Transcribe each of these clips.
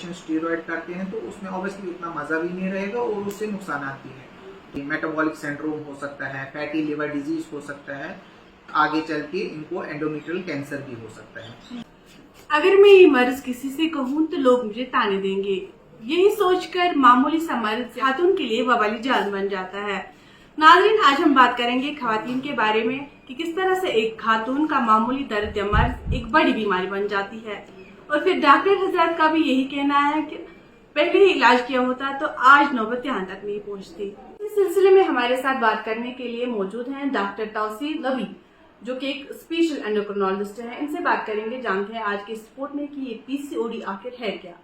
Injection steroid करते हैं तो उसमें ऑब्वियसली उतना मजा भी नहीं रहेगा और उससे नुकसान भी है। मेटाबॉलिक सिंड्रोम हो सकता है, फैटी लिवर डिजीज हो सकता है, आगे चल के इनको एंडोमेट्रियल कैंसर भी हो सकता है। अगर मैं ये मर्ज किसी से कहूँ तो लोग मुझे ताने देंगे। यही सोचकर मामूली सा मर्ज खातून के लिए वबाली जाल बन जाता है। नाज़रीन, आज हम बात करेंगे खवातीन के बारे में कि किस तरह से एक खातून का मामूली दर्द या मर्ज एक बड़ी बीमारी बन जाती है। और फिर डॉक्टर हजरात का भी यही कहना है कि पहले ही इलाज किया होता तो आज नौबत यहाँ तक नहीं पहुँचती। इस सिलसिले में हमारे साथ बात करने के लिए मौजूद हैं डॉक्टर तौसीफ नबी, जो कि एक स्पेशल एंडोक्रिनोलॉजिस्ट है। इनसे बात करेंगे, जानते हैं आज के इस रिपोर्ट में कि ये पीसीओडी आखिर है क्या।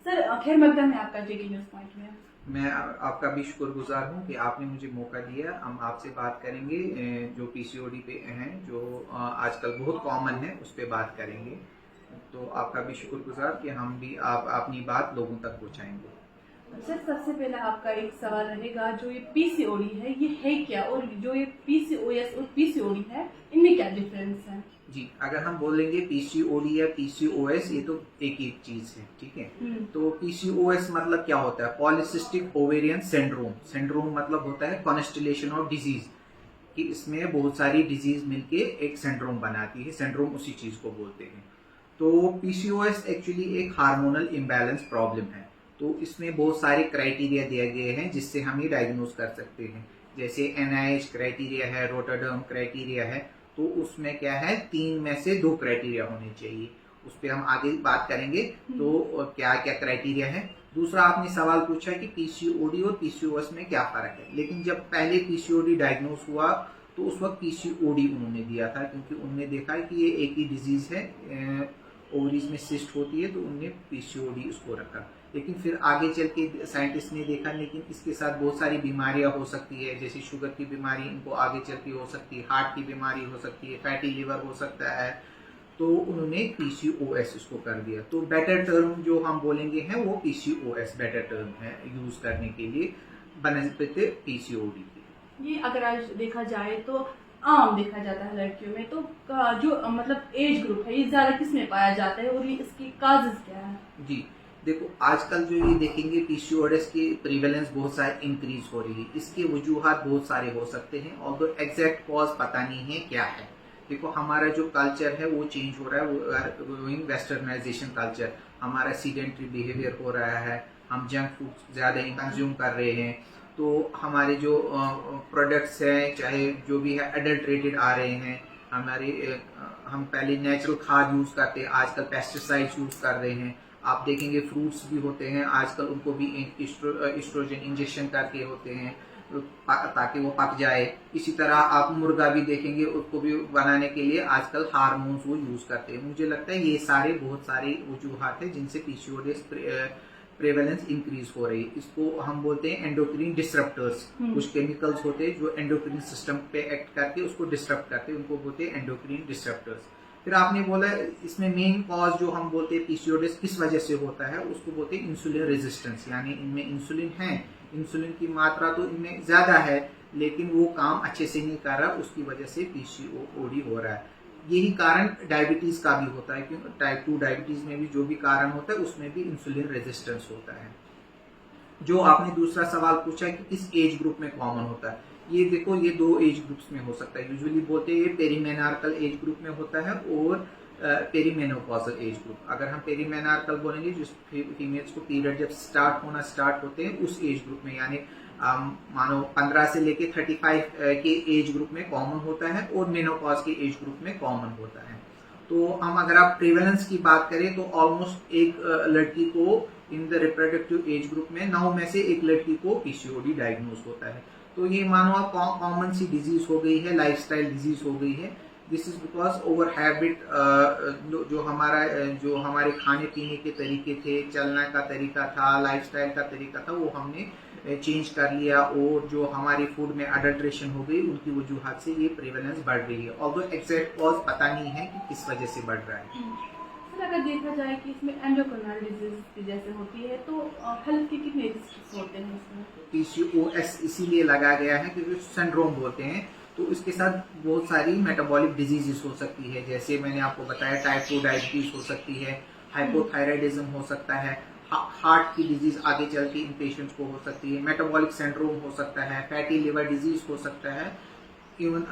सर, खैर मकदम है आपका जेके न्यूज पॉइंट में। मैं आपका भी शुक्रगुजार हूँ कि आपने मुझे मौका दिया। हम आपसे बात करेंगे जो पीसीओडी पे हैं, जो आजकल बहुत कॉमन है, उस पर बात करेंगे। तो आपका भी शुक्रगुजार कि हम भी आप अपनी बात लोगों तक पहुँचाएंगे। सर, सबसे पहले आपका एक सवाल रहेगा, जो ये पीसीओडी है ये है क्या, और जो ये पीसीओएस और पीसीओडी है इनमें क्या डिफरेंस है? जी, अगर हम बोलेंगे पीसीओडी या पीसीओएस, ये तो एक ही चीज है, ठीक है। तो पीसीओएस मतलब क्या होता है? Polycystic ovarian syndrome. सिंड्रोम मतलब होता है कॉन्स्टेलेशन ऑफ डिजीज, कि इसमें बहुत सारी डिजीज मिलके एक सिंड्रोम बनाती है। सिंड्रोम उसी चीज को बोलते हैं। तो पीसीओएस एक्चुअली एक हार्मोनल इम्बैलेंस प्रॉब्लम है। तो इसमें बहुत सारे क्राइटेरिया दिए गए हैं जिससे हम ये डायग्नोज कर सकते हैं। जैसे एनआईएच क्राइटेरिया है, रोटरडम क्राइटेरिया है। तो उसमें क्या है, 3 में से 2 क्राइटेरिया होने चाहिए। उस पर हम आगे बात करेंगे तो क्या क्या क्राइटेरिया है। दूसरा, आपने सवाल पूछा कि पीसीओडी और पीसीओएस में क्या फर्क है। लेकिन जब पहले पीसीओडी डायग्नोज हुआ तो उस वक्त पीसीओडी उन्होंने दिया था, क्योंकि उन्होंने देखा कि ये एक ही डिजीज है, ओवरीज में सिस्ट होती है, तो उन्होंने पीसीओडी उसको रखा। लेकिन फिर आगे चल के साइंटिस्ट ने देखा लेकिन इसके साथ बहुत सारी बीमारियां हो सकती है, जैसे शुगर की बीमारी इनको आगे चल के हो सकती है, हार्ट की बीमारी हो सकती है, फैटी लिवर हो सकता है। तो उन्होंने पीसीओएस इसको कर दिया। तो बेटर टर्म जो हम बोलेंगे है वो पीसीओएस बेटर टर्म है यूज करने के लिए बनस्पति पीसीओडी की। ये अगर आज देखा जाए तो आम देखा जाता है लड़कियों में, तो जो मतलब एज ग्रुप है ये ज्यादा किस में पाया जाता है और ये इसकी काजेस क्या है? जी देखो, आजकल जो ये देखेंगे पीसीओएस की प्रीवेलेंस बहुत सारी इंक्रीज हो रही है। इसके वजूहात बहुत सारे हो सकते हैं और तो एग्जैक्ट कॉज पता नहीं है क्या है। देखो, हमारा जो कल्चर है वो चेंज हो रहा है, वो वेस्टर्नाइजेशन कल्चर। हमारा सीडेंट्री बिहेवियर हो रहा है, हम जंक फूड ज्यादा कंज्यूम कर रहे हैं। तो हमारे जो प्रोडक्ट्स हैं, चाहे जो भी है, एडल्ट्रेटेड आ रहे हैं। हम पहले नेचुरल खाद यूज करते हैं, आजकल पेस्टिसाइड्स यूज कर रहे हैं। आप देखेंगे फ्रूट्स भी होते हैं आजकल, उनको भी एस्ट्रोजन इंजेक्शन करके होते हैं ताकि वो पक जाए। इसी तरह आप मुर्गा भी देखेंगे, उसको भी बनाने के लिए आजकल हार्मोन्स वो यूज करते हैं। मुझे लगता है ये सारे बहुत सारे वजूहात हैं जिनसे पीसीओडी प्रेवलेंस इंक्रीज हो रही है। इसको हम बोलते हैं एंडोक्रीन डिसरप्टर्स। कुछ केमिकल्स होते हैं जो एंडोक्रीन सिस्टम पे एक्ट करके उसको डिसरप्ट करते हैं, उनको बोलते हैं एंडोक्रीन डिसरप्टर्स। फिर आपने बोला इसमें मेन कॉज जो हम बोलते हैं पीसीओडी किस वजह से होता है, उसको बोलते हैं इंसुलिन रेजिस्टेंस। यानी इनमें इंसुलिन है, इंसुलिन की मात्रा तो इनमें ज्यादा है लेकिन वो काम अच्छे से नहीं कर रहा, उसकी वजह से पीसीओडी हो रहा है। यही कारण डायबिटीज का भी होता है, क्योंकि टाइप 2 डायबिटीज में भी जो भी कारण होता है उसमें भी इंसुलिन रेजिस्टेंस होता है। जो आपने दूसरा सवाल पूछा कि किस एज ग्रुप में कॉमन होता है, ये देखो, ये 2 एज ग्रुप्स में हो सकता है। यूजुअली बोलते हैं ये पेरीमेनार्कल एज ग्रुप में होता है और पेरीमेनोपॉजल एज ग्रुप। अगर हम पेरीमेनार्कल बोलेंगे, जिस फीमेल्स को पीरियड जब स्टार्ट होते हैं उस एज ग्रुप में, यानी मानो 15 से लेके 35 के एज ग्रुप में कॉमन होता है और मेनोपॉज के एज ग्रुप में कॉमन होता है। तो हम अगर आप प्रेवलेंस की बात करें तो ऑलमोस्ट एक लड़की को in the reproductive age group में 9 में से एक लड़की को पीसीओडी डायग्नोज होता है। तो ये मानो आप कॉमन सी डिजीज हो गई है, लाइफस्टाइल डिजीज हो गई है। This is because over habit, जो हमारे खाने पीने के तरीके थे, चलने का तरीका था, लाइफस्टाइल का तरीका था, वो हमने चेंज कर लिया और जो हमारी फूड में अडल्ट्रेशन हो गई, उनकी वजूहात से ये प्रेवलेंस बढ़ रही है। ऑल्दो एग्जैक्ट कॉज पता नहीं है कि किस वजह से बढ़ रहा है। अगर देखा जाए कि इसमें एंडोक्राइन डिजीज जैसे होती है तो हेल्थ के कितने रिस्क होते हैं इसमें? पीसीओएस इसीलिए लगा गया है क्योंकि सिंड्रोम बोलते हैं, तो इसके साथ बहुत सारी मेटाबॉलिक डिजीजेस हो सकती है। जैसे मैंने आपको बताया टाइप 2 डायबिटीज हो सकती है, हाइपोथायराइडिज्म हो सकता है, हार्ट की डिजीज आगे चल के इन पेशेंट्स को हो सकती है, मेटाबॉलिक सिंड्रोम हो सकता है, फैटी लिवर डिजीज हो सकता है, इवन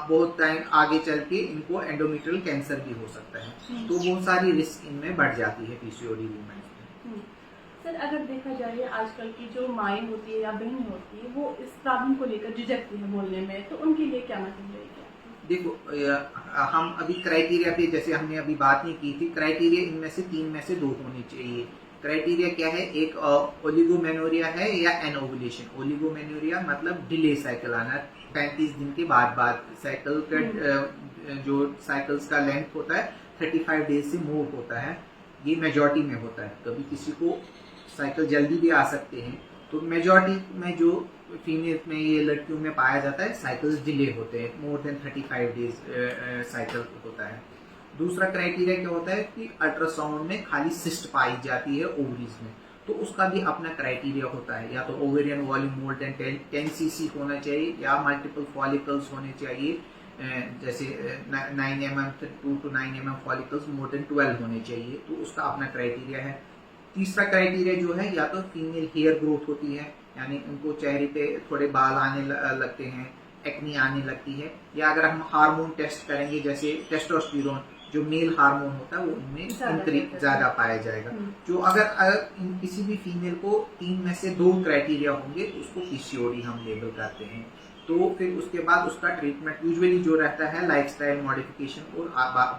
बहुत टाइम आगे चल के इनको एंडोमेट्रियल कैंसर भी हो सकता है। तो बहुत सारी रिस्क इनमें बढ़ जाती है पीसीओडी वुमेन्स में। सर अगर देखा जाए आजकल की जो माएँ होती है या बहन होती है वो इस प्रॉब्लम को लेकर झिझकती है बोलने में, तो उनके लिए क्या मैसेज रहेगा? देखो हम अभी क्राइटेरिया पे जैसे हमने अभी बात नहीं की थी, क्राइटेरिया इनमें से 3 में से 2 होने चाहिए। क्राइटेरिया क्या है? एक ओलिगोमेनोरिया है या एनओवुलेशन। ओलिगोमेनोरिया मतलब डिले साइकिल आना, 35 दिन के बाद साइकिल का जो साइकिल्स का लेंथ होता है 35 डेज से मोर होता है। ये मेजॉरिटी में होता है, कभी किसी को साइकिल जल्दी भी आ सकते हैं। तो मेजॉरिटी में जो फीमेल में ये लड़कियों में पाया जाता है साइकिल्स डिले होते हैं, मोर देन 35 डेज साइकिल होता है। दूसरा क्राइटेरिया क्या होता है कि अल्ट्रासाउंड में खाली सिस्ट पाई जाती है ओवरीज में, तो उसका भी अपना क्राइटेरिया होता है। या तो ovarian volume more than 10 cc होना चाहिए, या मल्टीपल फॉलिकल्स होने चाहिए, जैसे 9 mm 2 to 9 mm follicles more than 12 होने चाहिए, तो उसका अपना क्राइटेरिया है। तीसरा क्राइटेरिया जो है, या तो फीमेल हेयर ग्रोथ होती है, यानी उनको चेहरे पे थोड़े बाल आने लगते हैं, एक्नी आने लगती है, या अगर हम हार्मोन टेस्ट करेंगे जैसे टेस्टोस्टेरोन जो मेल हार्मोन होता है वो उनमें ज्यादा पाया जाएगा। जो अगर किसी भी फीमेल को 3 में से 2 क्राइटेरिया होंगे तो उसको पीसीओडी हम लेबल करते हैं। तो फिर उसके बाद उसका ट्रीटमेंट यूजुअली जो रहता है लाइफस्टाइल मॉडिफिकेशन और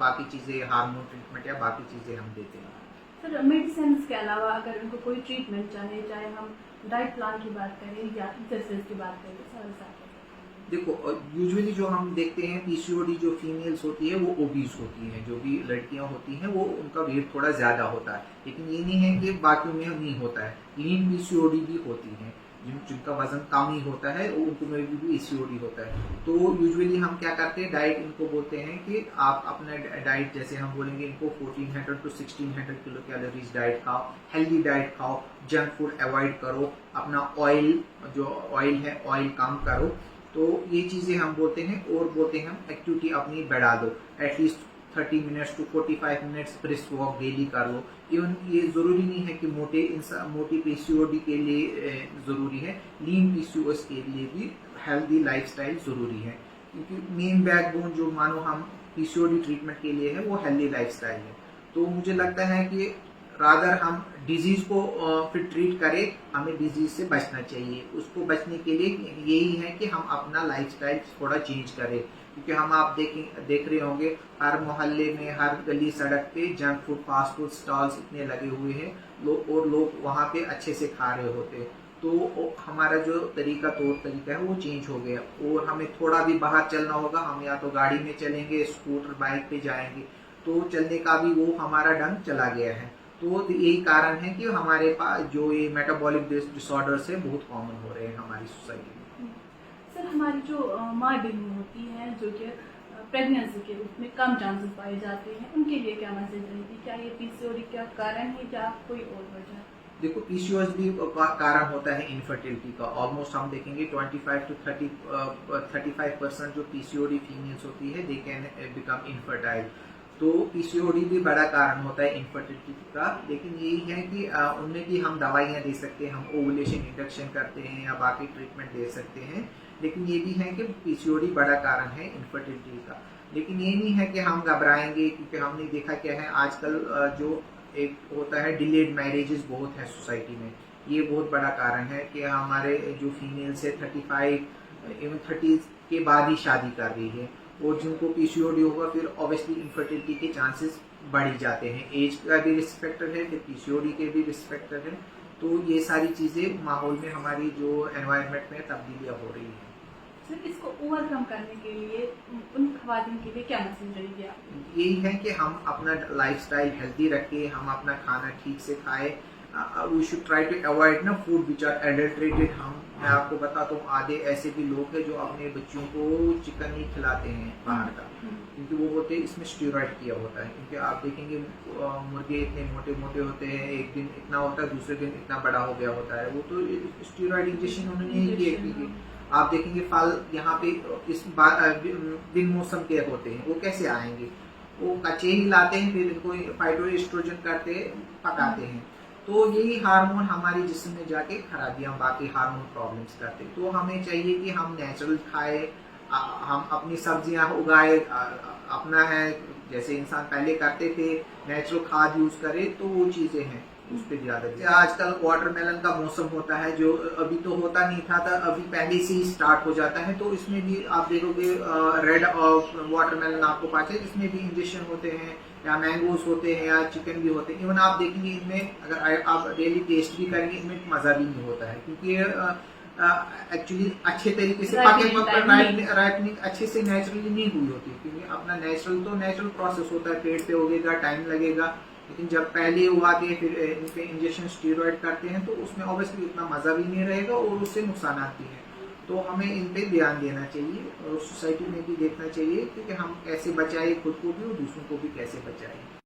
बाकी चीजें, हार्मोन ट्रीटमेंट या बाकी चीजें हम देते हैं। सर मेडिसिन के अलावा अगर उनको कोई ट्रीटमेंट चाहे हम डाइट प्लान की बात करें या एक्सरसाइज की बात करें, सर देखो यूजुअली जो हम देखते हैं पीसीओडी जो फीमेल्स होती है वो ओबीज होती हैं, जो भी लड़कियां होती हैं वो उनका वेट थोड़ा ज्यादा होता है, लेकिन ये नहीं है कि बाकियों में नहीं होता है। लीन पीसीओडी भी होती है, जिनका वजन कम ही होता है उनको में भी पीसीओडी होता है। तो यूजुअली हम क्या करते हैं, डाइट इनको बोलते हैं कि आप अपना डाइट, जैसे हम बोलेंगे इनको 1400 to 1600 किलो कैलोरीज डाइट खाओ, हेल्दी डाइट खाओ, जंक फूड अवॉइड करो, अपना ऑयल जो ऑयल है ऑयल कम करो। तो ये चीजें हम बोलते हैं। और बोलते हैं हम एक्टिविटी अपनी बढ़ा दो, at least 30 minutes to 45 minutes brisk walk daily कर लो। इवन ये जरूरी नहीं है कि मोटी पीसीओडी के लिए जरूरी है, लीन पीसीओएस के लिए भी हेल्दी लाइफस्टाइल जरूरी है, क्योंकि मेन बैकबोन जो मानो हम पीसीओडी ट्रीटमेंट के लिए है वो हेल्दी लाइफस्टाइल है। तो मुझे लगता है कि रादर हम डिजीज को फिर ट्रीट करें, हमें डिजीज से बचना चाहिए। उसको बचने के लिए यही है कि हम अपना लाइफस्टाइल थोड़ा चेंज करें, क्योंकि हम आप देख रहे होंगे हर मोहल्ले में, हर गली सड़क पे junk food fast food stalls इतने लगे हुए हैं, और लोग वहाँ पे अच्छे से खा रहे होते हैं। तो हमारा जो तौर तरीका है वो चेंज हो गया, और हमें थोड़ा भी बाहर चलना होगा, हम या तो गाड़ी में चलेंगे, स्कूटर बाइक पे जाएंगे, तो चलने का भी वो हमारा ढंग चला गया है। तो यही कारण है कि हमारे पास जो ये मेटाबॉलिक डिसऑर्डर्स है बहुत कॉमन हो रहे हैं हमारी सोसाइटी में। सर हमारी जो माँ बहन होती हैं जो कि प्रेगनेंसी के रूप में कम चांसेस पाए जाते हैं, उनके लिए क्या मैसेज रहेगी? क्या ये पीसीओडी का कारण है या कोई और वजह? देखो पीसीओएस भी कारण होता है इनफर्टिलिटी का। ऑलमोस्ट हम देखेंगे 25 to 35% जो पीसीओडी फीमेल्स होती है दे कैन बिकम इनफर्टाइल। तो पीसीओडी भी बड़ा कारण होता है इनफर्टिलिटी का। लेकिन यही है कि उनमें भी हम दवाइयाँ दे सकते हैं, हम ओवुलेशन इंडक्शन करते हैं या बाकी ट्रीटमेंट दे सकते हैं। लेकिन ये भी है कि पीसीओडी बड़ा कारण है इनफर्टिलिटी का। लेकिन ये नहीं है कि हम घबराएंगे, क्योंकि हमने देखा क्या है आजकल जो एक होता है डिलेड मैरिजेस बहुत है सोसाइटी में। ये बहुत बड़ा कारण है कि हमारे जो फीमेल्स है 35 इवन 30 के बाद ही शादी कर रही है, और जिनको पीसीओडी होगा फिर ऑब्वियसली इनफर्टिलिटी के चांसेस बढ़ ही जाते हैं। एज का भी रिस्क फैक्टर है, फिर पीसीओडी के भी रिस्क फैक्टर है। तो ये सारी चीजें माहौल में हमारी जो एनवायरनमेंट में तब्दीलियां हो रही हैं। सर इसको ओवरकम करने के लिए उन खवातीन के लिए क्या मैसेज रहेगी? यही है कि हम अपना लाइफस्टाइल हेल्दी रखें, हम अपना खाना ठीक से खाएं। We should try to avoid ना फूड विच आर एडल्ट्रेटेड। मैं आपको बताता हूँ आधे ऐसे भी लोग हैं जो अपने बच्चों को चिकन नहीं खिलाते हैं बाहर का, क्योंकि वो बोलते हैं इसमें स्टेरॉइड किया होता है। क्योंकि आप देखेंगे मुर्गे इतने मोटे मोटे होते हैं, एक दिन इतना होता है दूसरे दिन इतना बड़ा हो गया होता है, वो तो स्टेरॉइड इंजेक्शन उन्होंने नहीं किए। आप देखेंगे फल यहाँ पे इस बिन मौसम के होते हैं, वो कैसे आएंगे? वो कच्चे ही लाते हैं, फिर इनको फाइटोएस्ट्रोजन करते पकाते हैं। तो यही हार्मोन हमारे जिस्म में जाके खराबियां बाकी हार्मोन प्रॉब्लम्स करते। तो हमें चाहिए कि हम नेचुरल खाए, हम अपनी सब्जियां उगाए, अपना है जैसे इंसान पहले करते थे, नेचुरल खाद यूज करे, तो वो चीजें हैं उस पर ज्यादा। आजकल वाटरमेलन का मौसम होता है, जो अभी तो होता नहीं था, अभी पहले से ही स्टार्ट हो जाता है। तो इसमें भी आप देखोगे रेड वाटरमेलन आपको पाते हैं, जिसमें भी इंजेक्शन होते हैं, या मैंगोज होते हैं, या चिकन भी होते हैं। इवन आप देखेंगे इनमें अगर आप डेली टेस्ट भी करेंगे, इनमें मजा भी नहीं होता है, क्योंकि एक्चुअली अच्छे तरीके से राइपनिंग अच्छे से नेचुरली नहीं हुई होती, क्योंकि अपना नेचुरल प्रोसेस होता है, पेड़ पे उगेगा, टाइम लगेगा। लेकिन जब पहले उगाते हैं, फिर इन पे इंजेक्शन स्टीरॉयड करते हैं, तो उसमें ऑब्वियसली उतना मजा भी नहीं रहेगा और उससे नुकसान भी है। तो हमें इन पे ध्यान देना चाहिए और सोसाइटी में भी देखना चाहिए कि हम कैसे बचाए खुद को भी और दूसरों को भी कैसे बचाए।